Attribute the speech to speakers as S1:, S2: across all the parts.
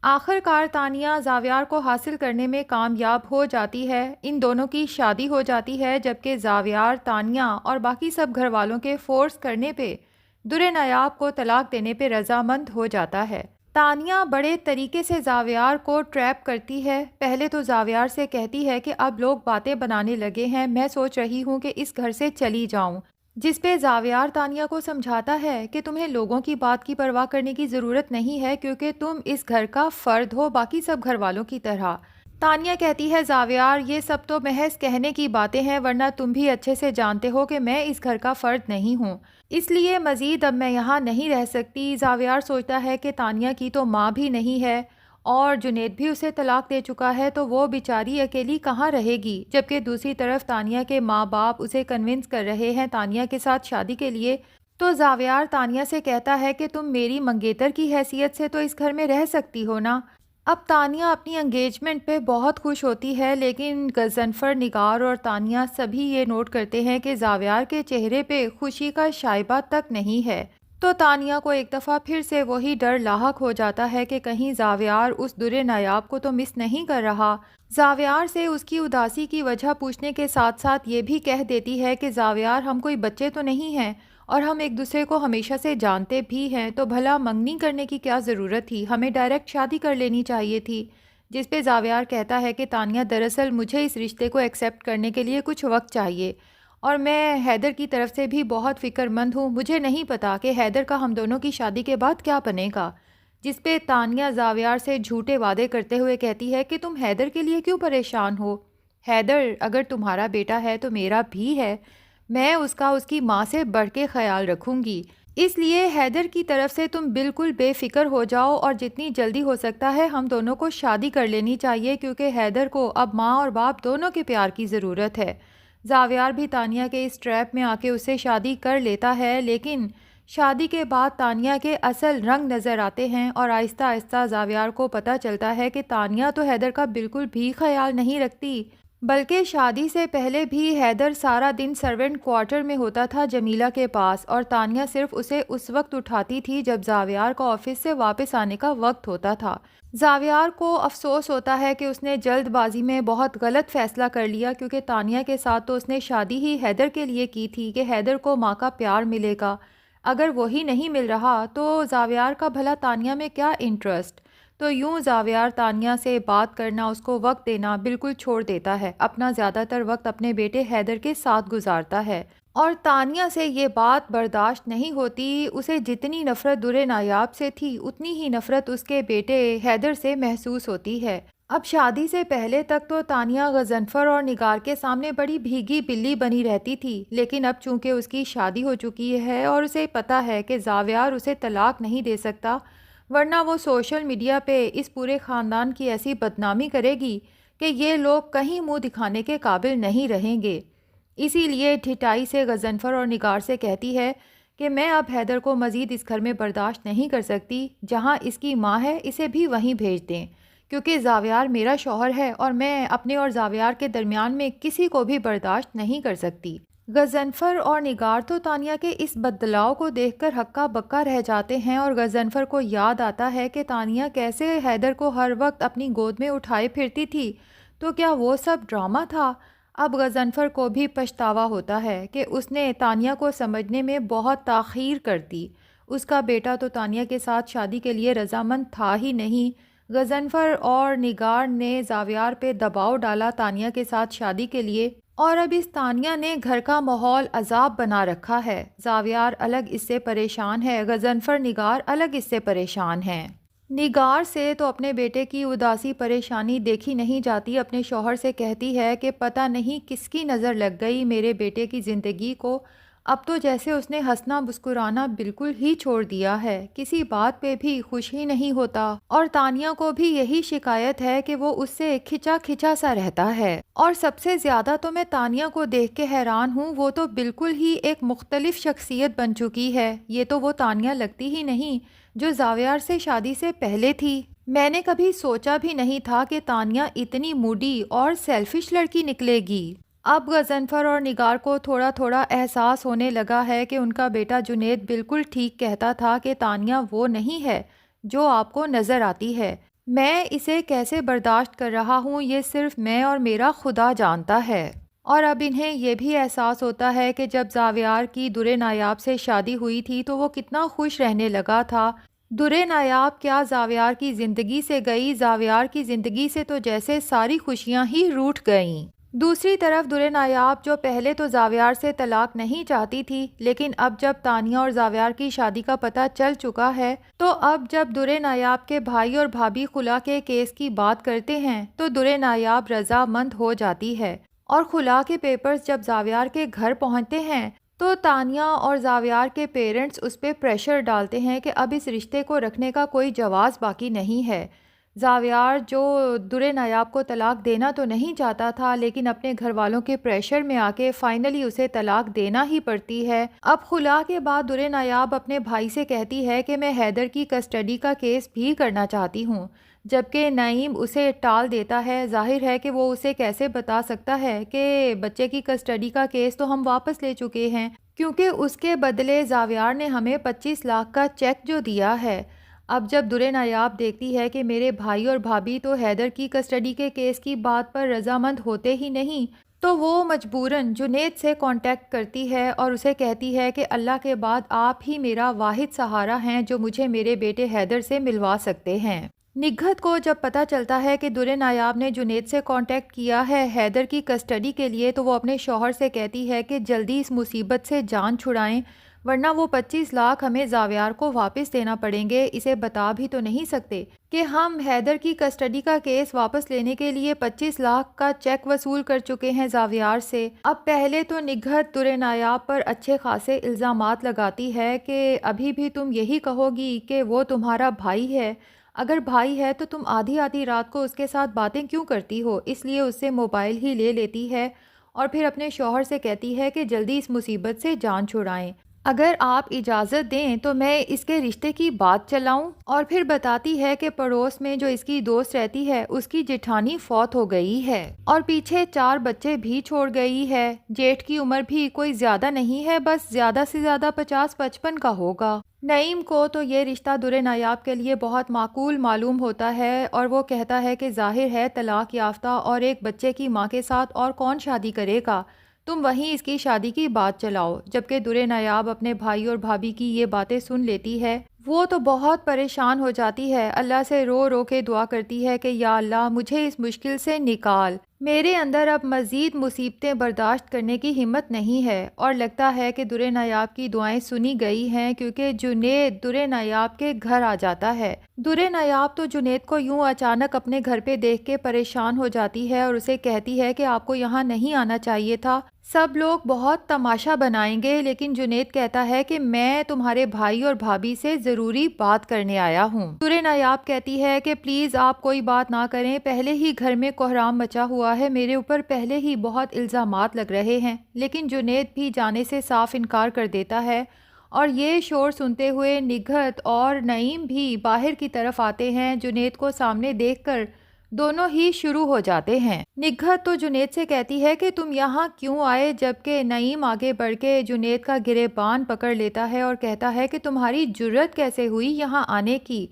S1: آخر کار تانیہ زاویار کو حاصل کرنے میں کامیاب ہو جاتی ہے۔ ان دونوں کی شادی ہو جاتی ہے، جبکہ زاویار تانیہ اور باقی سب گھر والوں کے فورس کرنے پہ در نایاب کو طلاق دینے پہ رضامند ہو جاتا ہے۔ تانیہ بڑے طریقے سے زاویار کو ٹریپ کرتی ہے۔ پہلے تو زاویار سے کہتی ہے کہ اب لوگ باتیں بنانے لگے ہیں، میں سوچ رہی ہوں کہ اس گھر سے چلی جاؤں، جس پہ زاویار تانیہ کو سمجھاتا ہے کہ تمہیں لوگوں کی بات کی پرواہ کرنے کی ضرورت نہیں ہے، کیونکہ تم اس گھر کا فرد ہو باقی سب گھر والوں کی طرح۔ تانیہ کہتی ہے زاویار یہ سب تو محض کہنے کی باتیں ہیں، ورنہ تم بھی اچھے سے جانتے ہو کہ میں اس گھر کا فرد نہیں ہوں، اس لیے مزید اب میں یہاں نہیں رہ سکتی۔ زاویار سوچتا ہے کہ تانیہ کی تو ماں بھی نہیں ہے اور جنید بھی اسے طلاق دے چکا ہے، تو وہ بیچاری اکیلی کہاں رہے گی، جبکہ دوسری طرف تانیہ کے ماں باپ اسے کنونس کر رہے ہیں تانیہ کے ساتھ شادی کے لیے۔ تو زاویار تانیہ سے کہتا ہے کہ تم میری منگیتر کی حیثیت سے تو اس گھر میں رہ سکتی ہو نا۔ اب تانیہ اپنی انگیجمنٹ پہ بہت خوش ہوتی ہے، لیکن غضنفر، نگار اور تانیہ سبھی یہ نوٹ کرتے ہیں کہ زاویار کے چہرے پہ خوشی کا شائبہ تک نہیں ہے۔ تو تانیہ کو ایک دفعہ پھر سے وہی ڈر لاحق ہو جاتا ہے کہ کہیں زاویار اس در نایاب کو تو مس نہیں کر رہا۔ زاویار سے اس کی اداسی کی وجہ پوچھنے کے ساتھ ساتھ یہ بھی کہہ دیتی ہے کہ زاویار ہم کوئی بچے تو نہیں ہیں اور ہم ایک دوسرے کو ہمیشہ سے جانتے بھی ہیں، تو بھلا منگنی کرنے کی کیا ضرورت تھی، ہمیں ڈائریکٹ شادی کر لینی چاہیے تھی۔ جس پہ زاویار کہتا ہے کہ تانیہ دراصل مجھے اس رشتے کو ایکسیپٹ کرنے کے لیے کچھ وقت چاہیے، اور میں حیدر کی طرف سے بھی بہت فکر مند ہوں، مجھے نہیں پتا کہ حیدر کا ہم دونوں کی شادی کے بعد کیا بنے گا۔ جس پہ تانیہ زاویار سے جھوٹے وعدے کرتے ہوئے کہتی ہے کہ تم حیدر کے لیے کیوں پریشان ہو، حیدر اگر تمہارا بیٹا ہے تو میرا بھی ہے، میں اس کی ماں سے بڑھ کے خیال رکھوں گی، اس لیے حیدر کی طرف سے تم بالکل بے فکر ہو جاؤ اور جتنی جلدی ہو سکتا ہے ہم دونوں کو شادی کر لینی چاہیے، کیونکہ حیدر کو اب ماں اور باپ دونوں کے پیار کی ضرورت ہے۔ زاویار بھی تانیہ کے اس ٹریپ میں آ کے اسے شادی کر لیتا ہے، لیکن شادی کے بعد تانیہ کے اصل رنگ نظر آتے ہیں اور آہستہ آہستہ زاویار کو پتہ چلتا ہے کہ تانیہ تو حیدر کا بالکل بھی خیال نہیں رکھتی، بلکہ شادی سے پہلے بھی حیدر سارا دن سرونٹ کوارٹر میں ہوتا تھا جمیلہ کے پاس، اور تانیہ صرف اسے اس وقت اٹھاتی تھی جب زاویار کو آفس سے واپس آنے کا وقت ہوتا تھا۔ زاویار کو افسوس ہوتا ہے کہ اس نے جلد بازی میں بہت غلط فیصلہ کر لیا، کیونکہ تانیہ کے ساتھ تو اس نے شادی ہی حیدر کے لیے کی تھی کہ حیدر کو ماں کا پیار ملے گا، اگر وہی نہیں مل رہا تو زاویار کا بھلا تانیہ میں کیا انٹرسٹ۔ تو یوں زاویار تانیہ سے بات کرنا، اس کو وقت دینا بالکل چھوڑ دیتا ہے، اپنا زیادہ تر وقت اپنے بیٹے حیدر کے ساتھ گزارتا ہے، اور تانیہ سے یہ بات برداشت نہیں ہوتی۔ اسے جتنی نفرت در نایاب سے تھی اتنی ہی نفرت اس کے بیٹے حیدر سے محسوس ہوتی ہے۔ اب شادی سے پہلے تک تو تانیہ غضنفر اور نگار کے سامنے بڑی بھیگی بلی بنی رہتی تھی، لیکن اب چونکہ اس کی شادی ہو چکی ہے اور اسے پتہ ہے کہ زاویار اسے طلاق نہیں دے سکتا، ورنہ وہ سوشل میڈیا پہ اس پورے خاندان کی ایسی بدنامی کرے گی کہ یہ لوگ کہیں منہ دکھانے کے قابل نہیں رہیں گے، اسی لیے ڈھٹائی سے غضنفر اور نگار سے کہتی ہے کہ میں اب حیدر کو مزید اس گھر میں برداشت نہیں کر سکتی، جہاں اس کی ماں ہے اسے بھی وہیں بھیج دیں، کیونکہ زاویار میرا شوہر ہے اور میں اپنے اور زاویار کے درمیان میں کسی کو بھی برداشت نہیں کر سکتی۔ غضنفر اور نگار تو تانیہ کے اس بدلاؤ کو دیکھ کر ہکا بکا رہ جاتے ہیں، اور غضنفر کو یاد آتا ہے کہ تانیہ کیسے حیدر کو ہر وقت اپنی گود میں اٹھائے پھرتی تھی، تو کیا وہ سب ڈرامہ تھا؟ اب غضنفر کو بھی پچھتاوا ہوتا ہے کہ اس نے تانیہ کو سمجھنے میں بہت تاخیر کر دی، اس کا بیٹا تو تانیہ کے ساتھ شادی کے لیے رضامند تھا ہی نہیں۔ غضنفر اور نگار نے زاویار پہ دباؤ ڈالا تانیہ کے ساتھ شادی کے لیے، اور اب اس تانیہ نے گھر کا ماحول عذاب بنا رکھا ہے۔ زاویار الگ اس سے پریشان ہے، غضنفر، نگار الگ اس سے پریشان ہیں۔ نگار سے تو اپنے بیٹے کی اداسی پریشانی دیکھی نہیں جاتی، اپنے شوہر سے کہتی ہے کہ پتہ نہیں کس کی نظر لگ گئی میرے بیٹے کی زندگی کو، اب تو جیسے اس نے ہنسنا مسکرانا بالکل ہی چھوڑ دیا ہے، کسی بات پہ بھی خوش ہی نہیں ہوتا، اور تانیہ کو بھی یہی شکایت ہے کہ وہ اس سے کھچا کھچا سا رہتا ہے۔ اور سب سے زیادہ تو میں تانیہ کو دیکھ کے حیران ہوں، وہ تو بالکل ہی ایک مختلف شخصیت بن چکی ہے، یہ تو وہ تانیہ لگتی ہی نہیں جو زاویار سے شادی سے پہلے تھی۔ میں نے کبھی سوچا بھی نہیں تھا کہ تانیہ اتنی موڈی اور سیلفش لڑکی نکلے گی۔ اب غضنفر اور نگار کو تھوڑا تھوڑا احساس ہونے لگا ہے کہ ان کا بیٹا جنید بالکل ٹھیک کہتا تھا کہ تانیہ وہ نہیں ہے جو آپ کو نظر آتی ہے، میں اسے کیسے برداشت کر رہا ہوں یہ صرف میں اور میرا خدا جانتا ہے۔ اور اب انہیں یہ بھی احساس ہوتا ہے کہ جب زاویار کی در نایاب سے شادی ہوئی تھی تو وہ کتنا خوش رہنے لگا تھا۔ در نایاب کیا زاویار کی زندگی سے گئی، زاویار کی زندگی سے تو جیسے ساری خوشیاں ہی روٹھ گئیں۔ دوسری طرف در نایاب جو پہلے تو زاویار سے طلاق نہیں چاہتی تھی، لیکن اب جب تانیہ اور زاویار کی شادی کا پتہ چل چکا ہے تو اب جب در نایاب کے بھائی اور بھابھی خلا کے کیس کی بات کرتے ہیں تو در نایاب رضامند ہو جاتی ہے، اور خلا کے پیپرز جب زاویار کے گھر پہنچتے ہیں تو تانیہ اور زاویار کے پیرنٹس اس پہ پریشر ڈالتے ہیں کہ اب اس رشتے کو رکھنے کا کوئی جواز باقی نہیں ہے۔ زاویار جو در نایاب کو طلاق دینا تو نہیں چاہتا تھا، لیکن اپنے گھر والوں کے پریشر میں آ کے فائنلی اسے طلاق دینا ہی پڑتی ہے۔ اب خلا کے بعد در نایاب اپنے بھائی سے کہتی ہے کہ میں حیدر کی کسٹڈی کا کیس بھی کرنا چاہتی ہوں، جبکہ نعیم اسے ٹال دیتا ہے۔ ظاہر ہے کہ وہ اسے کیسے بتا سکتا ہے کہ بچے کی کسٹڈی کا کیس تو ہم واپس لے چکے ہیں، کیونکہ اس کے بدلے زاویار نے ہمیں 25 لاکھ کا چیک جو دیا ہے۔ اب جب در نایاب دیکھتی ہے کہ میرے بھائی اور بھابھی تو حیدر کی کسٹڈی کے کیس کی بات پر رضامند ہوتے ہی نہیں، تو وہ مجبوراً جنید سے کانٹیکٹ کرتی ہے اور اسے کہتی ہے کہ اللہ کے بعد آپ ہی میرا واحد سہارا ہیں جو مجھے میرے بیٹے حیدر سے ملوا سکتے ہیں۔ نگہت کو جب پتہ چلتا ہے کہ در نایاب نے جنید سے کانٹیکٹ کیا ہے حیدر کی کسٹڈی کے لیے تو وہ اپنے شوہر سے کہتی ہے کہ جلدی اس مصیبت سے جان چھڑائیں، ورنہ وہ 25 لاکھ ہمیں زاویار کو واپس دینا پڑیں گے۔ اسے بتا بھی تو نہیں سکتے کہ ہم حیدر کی کسٹڈی کا کیس واپس لینے کے لیے 25 لاکھ کا چیک وصول کر چکے ہیں زاویار سے۔ اب پہلے تو نگہت در نایاب پر اچھے خاصے الزامات لگاتی ہے کہ ابھی بھی تم یہی کہو گی کہ وہ تمہارا بھائی ہے، اگر بھائی ہے تو تم آدھی آدھی رات کو اس کے ساتھ باتیں کیوں کرتی ہو؟ اس لیے اس سے موبائل ہی لے لیتی ہے اور پھر اپنے شوہر سے کہتی ہے کہ جلدی اس مصیبت سے جان چھڑائیں، اگر آپ اجازت دیں تو میں اس کے رشتے کی بات چلاؤں۔ اور پھر بتاتی ہے کہ پڑوس میں جو اس کی دوست رہتی ہے اس کی جیٹھانی فوت ہو گئی ہے اور پیچھے 4 بچے بھی چھوڑ گئی ہے۔ جیٹھ کی عمر بھی کوئی زیادہ نہیں ہے، بس زیادہ سے زیادہ 50-55 کا ہوگا۔ نعیم کو تو یہ رشتہ در نایاب کے لیے بہت معقول معلوم ہوتا ہے اور وہ کہتا ہے کہ ظاہر ہے طلاق یافتہ اور ایک بچے کی ماں کے ساتھ اور کون شادی کرے گا، تم وہیں اس کی شادی کی بات چلاؤ۔ جبکہ در نایاب اپنے بھائی اور بھابھی کی یہ باتیں سن لیتی ہے، وہ تو بہت پریشان ہو جاتی ہے، اللہ سے رو رو کے دعا کرتی ہے کہ یا اللہ مجھے اس مشکل سے نکال، میرے اندر اب مزید مصیبتیں برداشت کرنے کی ہمت نہیں ہے۔ اور لگتا ہے کہ در نایاب کی دعائیں سنی گئی ہیں، کیونکہ جنید در نایاب کے گھر آ جاتا ہے۔ در نایاب تو جنید کو یوں اچانک اپنے گھر پہ دیکھ کے پریشان ہو جاتی ہے اور اسے کہتی ہے کہ آپ کو یہاں نہیں آنا چاہیے تھا، سب لوگ بہت تماشا بنائیں گے۔ لیکن جنید کہتا ہے کہ میں تمہارے بھائی اور بھابھی سے ضروری بات کرنے آیا ہوں۔ در نایاب کہتی ہے کہ پلیز آپ کوئی بات نہ کریں، پہلے ہی گھر میں کوہرام مچا ہوا ہے، میرے اوپر پہلے ہی بہت الزامات لگ رہے ہیں۔ لیکن جنید بھی جانے سے صاف انکار کر دیتا ہے اور یہ شور سنتے ہوئے نگہت اور نعیم بھی باہر کی طرف آتے ہیں۔ جنید کو سامنے دیکھ کر دونوں ہی شروع ہو جاتے ہیں۔ نگہت تو جنید سے کہتی ہے کہ تم یہاں کیوں آئے، جبکہ نعیم آگے بڑھ کے جنید کا گریبان پکڑ لیتا ہے اور کہتا ہے کہ تمہاری جرت کیسے ہوئی یہاں آنے کی۔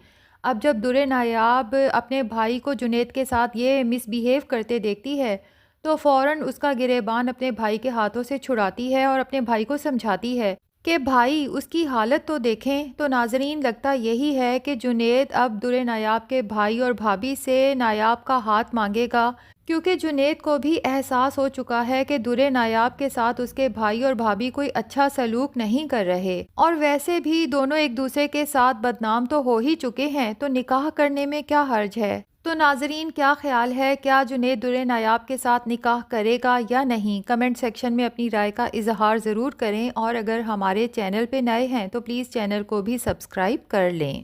S1: اب جب در نایاب اپنے بھائی کو جنید کے ساتھ یہ مس بیہیو کرتے دیکھتی ہے تو فوراً اس کا گریبان اپنے بھائی کے ہاتھوں سے چھڑاتی ہے اور اپنے بھائی کو سمجھاتی ہے کہ بھائی اس کی حالت تو دیکھیں۔ تو ناظرین لگتا یہی ہے کہ جنید اب در نایاب کے بھائی اور بھابھی سے نایاب کا ہاتھ مانگے گا، کیونکہ جنید کو بھی احساس ہو چکا ہے کہ در نایاب کے ساتھ اس کے بھائی اور بھابھی کوئی اچھا سلوک نہیں کر رہے، اور ویسے بھی دونوں ایک دوسرے کے ساتھ بدنام تو ہو ہی چکے ہیں، تو نکاح کرنے میں کیا حرج ہے۔ تو ناظرین کیا خیال ہے، کیا جنید در نایاب کے ساتھ نکاح کرے گا یا نہیں؟ کمنٹ سیکشن میں اپنی رائے کا اظہار ضرور کریں، اور اگر ہمارے چینل پہ نئے ہیں تو پلیز چینل کو بھی سبسکرائب کر لیں۔